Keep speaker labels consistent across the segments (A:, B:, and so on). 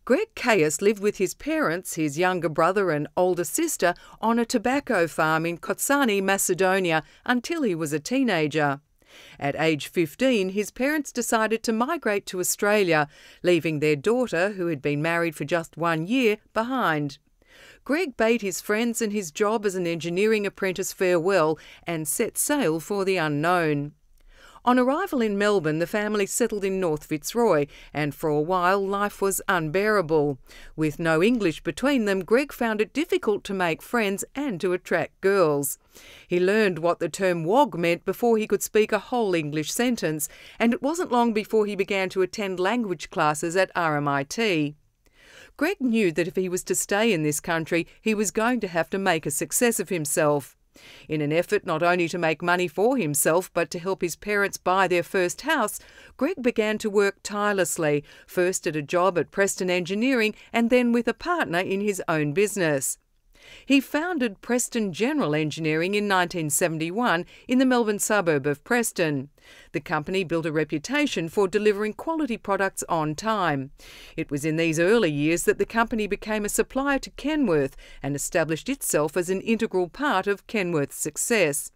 A: Greg Caius lived with his parents, his younger brother and older sister on a tobacco farm in Kotsani, Macedonia, until he was a teenager. At age 15, his parents decided to migrate to Australia, leaving their daughter, who had been married for just 1 year, behind. Greg bade his friends and his job as an engineering apprentice farewell and set sail for the unknown. On arrival in Melbourne, the family settled in North Fitzroy, and for a while life was unbearable. With no English between them, Greg found it difficult to make friends and to attract girls. He learned what the term wog meant before he could speak a whole English sentence, and it wasn't long before he began to attend language classes at RMIT. Greg knew that if he was to stay in this country, he was going to have to make a success of himself. In an effort not only to make money for himself but to help his parents buy their first house, Greg began to work tirelessly, first at a job at Preston Engineering and then with a partner in his own business. He founded Preston General Engineering in 1971 in the Melbourne suburb of Preston. The company built a reputation for delivering quality products on time. It was in these early years that the company became a supplier to Kenworth and established itself as an integral part of Kenworth's success.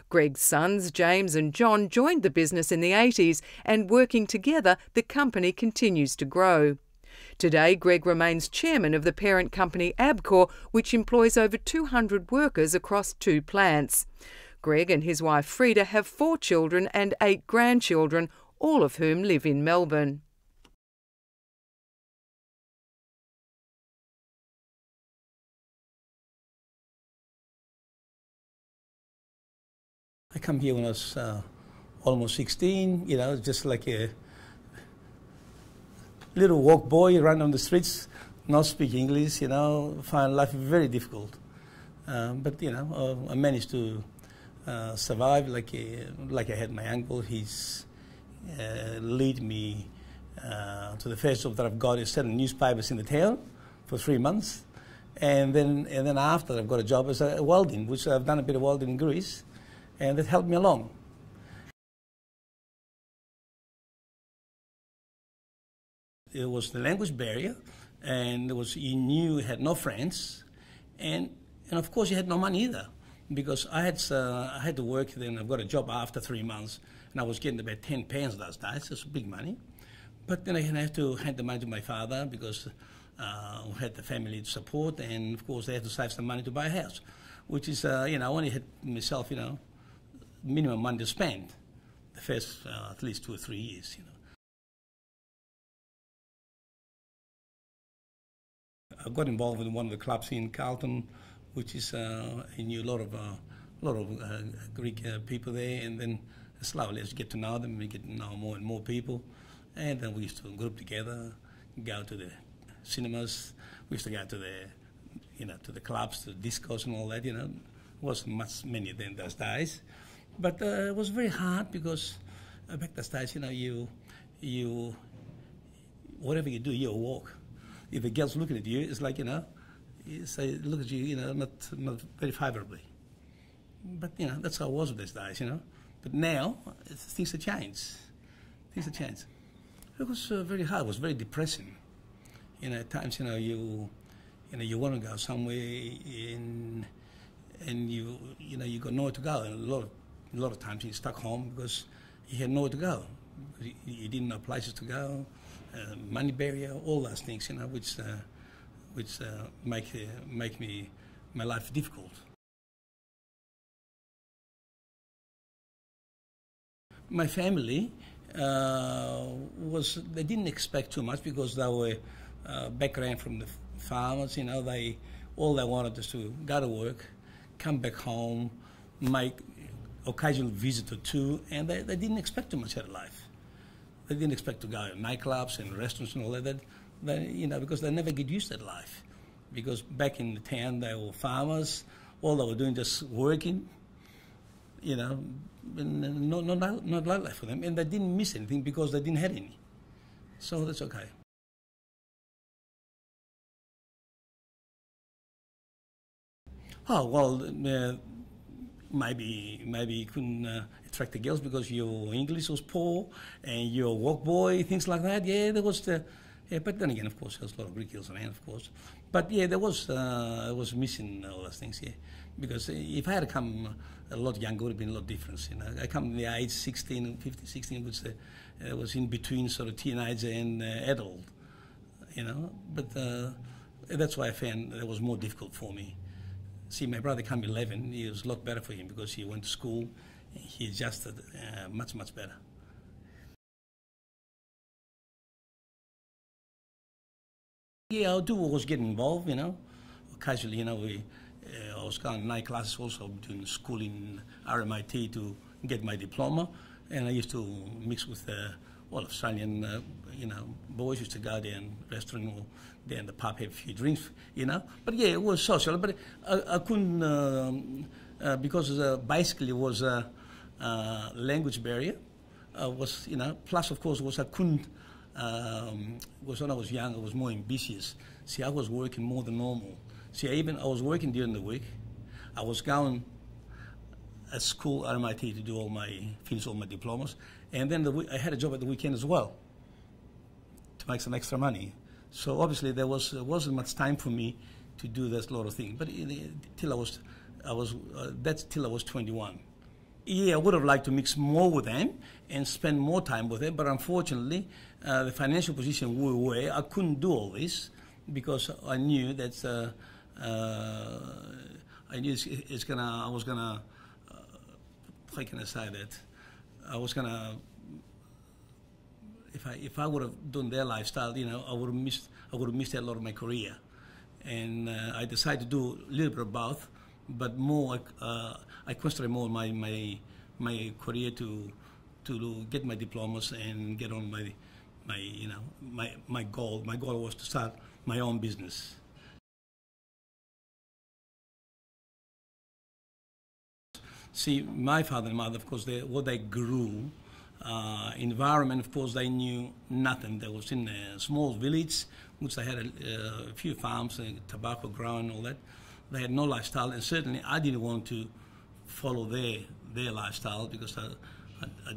A: Greg's sons, James and John, joined the business in the 80s, and working together, the company continues to grow. Today, Greg remains chairman of the parent company Abcor, which employs over 200 workers across 2 plants. Greg and his wife Frida have 4 children and 8 grandchildren, all of whom live in Melbourne.
B: I come here when I was almost 16, just like a little walk boy, run on the streets, not speak English, find life very difficult. But I managed to survive like I had my uncle. He's lead me to the first job that I've got is selling newspapers in the town for 3 months. And then after I've got a job as a welding, which I've done a bit of welding in Greece, and that helped me along. It was the language barrier, and you had no friends, and of course you had no money either, because I had to work. Then I've got a job after 3 months, and I was getting about £10 those days. It's big money, but then I had to hand the money to my father because we had the family to support, and of course they had to save some money to buy a house, which is I only had myself minimum money to spend the first at least 2 or 3 years. I got involved in one of the clubs in Carlton, which is I knew a lot of Greek people there, and then slowly as you get to know them, we get to know more and more people, and then we used to group together, go to the cinemas. We used to go to the to the clubs, to the discos and all that. It wasn't much many than those days, but it was very hard because back those days, you whatever you do, you walk. If a girl's looking at you, it's like, say, look at you, not very favourably. But, that's how it was these days, But now, things have changed. Things have changed. It was very hard. It was very depressing. At times, you want to go somewhere and you got nowhere to go. And a lot of times you're stuck home because you had nowhere to go. You didn't know places to go. Money barrier, all those things, which make my life difficult. My family they didn't expect too much because they were background from the farmers. All they wanted was to go to work, come back home, make occasional visit or 2, and they didn't expect too much out of life. They didn't expect to go to nightclubs and restaurants and all that. Because they never get used to that life. Because back in the town, they were farmers. All they were doing just working. And not life for them. And they didn't miss anything because they didn't have any. So that's okay. Oh well. Maybe you couldn't attract the girls because your English was poor and you're a walk boy, things like that. Yeah, there was Yeah, but then again, of course, there's a lot of Greek girls around, of course. But yeah, there was missing all those things, yeah. Because if I had come a lot younger, it would have been a lot different, you know. I come in the age 16, 15, 16, which was in between sort of teenager and adult, you know. But that's why I found it was more difficult for me. See, my brother came 11, it was a lot better for him because he went to school, he adjusted much, much better. Yeah, I do always get involved, you know. Occasionally, you know, I was going to night classes also, doing school in RMIT to get my diploma. And I used to mix with Australian, you know, boys used to go there in the restaurant or there in the pub, have a few drinks, you know. But yeah, it was social. But I couldn't, because basically it was a language barrier. Was, you know, plus of course was I couldn't, because when I was young, I was more ambitious. See, I was working more than normal. See, I was working during the week. I was going at school at MIT to finish all my diplomas. And then I had a job at the weekend as well to make some extra money. So obviously there wasn't much time for me to do this lot of things. But that's till I was 21. Yeah, I would have liked to mix more with them and spend more time with them, but unfortunately, the financial position we were, I couldn't do all this because I knew that I was gonna. How can I say that? I was gonna. If I would have done their lifestyle, you know, I would have missed a lot of my career, and I decided to do a little bit of both. But more, I concentrate more on my career to get my diplomas and get on my goal. My goal was to start my own business. See, my father and mother, of course, what they grew, environment, of course, they knew nothing. They was in a small village, which they had a few farms, tobacco growing, all that. They had no lifestyle, and certainly I didn't want to follow their lifestyle because I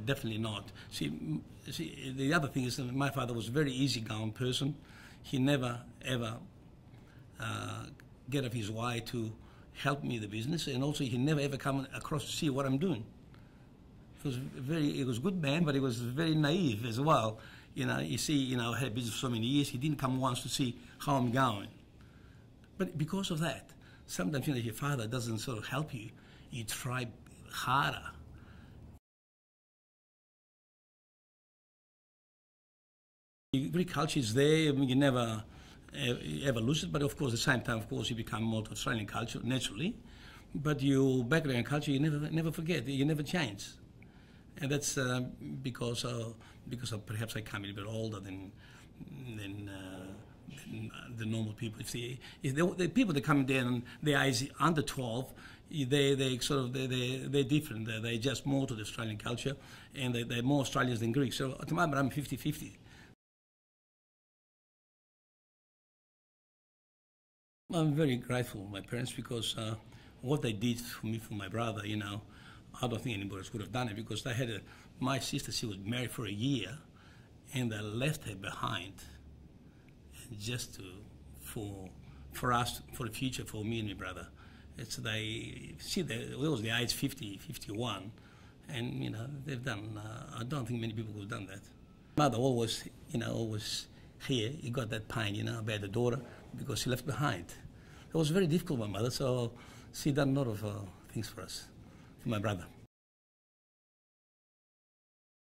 B: definitely not. See, the other thing is that my father was a very easygoing person. He never ever get off his way to help me the business, and also he never ever come across to see what I'm doing. He was a good man, but he was very naive as well. You know, you see, you know, I had business for so many years. He didn't come once to see how I'm going. But because of that, sometimes, you know, if your father doesn't sort of help you, you try harder. Greek culture is there. I mean, you never ever lose it, but of course, at the same time, of course, you become more to Australian culture naturally. But your background culture, you never forget. You never change, and that's because perhaps I come a little bit older than the normal people. If the people that come there and their age under 12, they're different. They adjust more to the Australian culture, and they're more Australians than Greeks. So at the moment, I'm 50-50. I'm very grateful to my parents because what they did for me, for my brother, you know, I don't think anybody else would have done it because they had my sister, she was married for a year, and they left her behind, and just for us, for the future, for me and my brother. It was the age 50, 51, and you know they've done. I don't think many people would have done that. Mother always here. You got that pain, you know, about the daughter because she left behind. It was very difficult, my mother. So she done a lot of things for us, for my brother.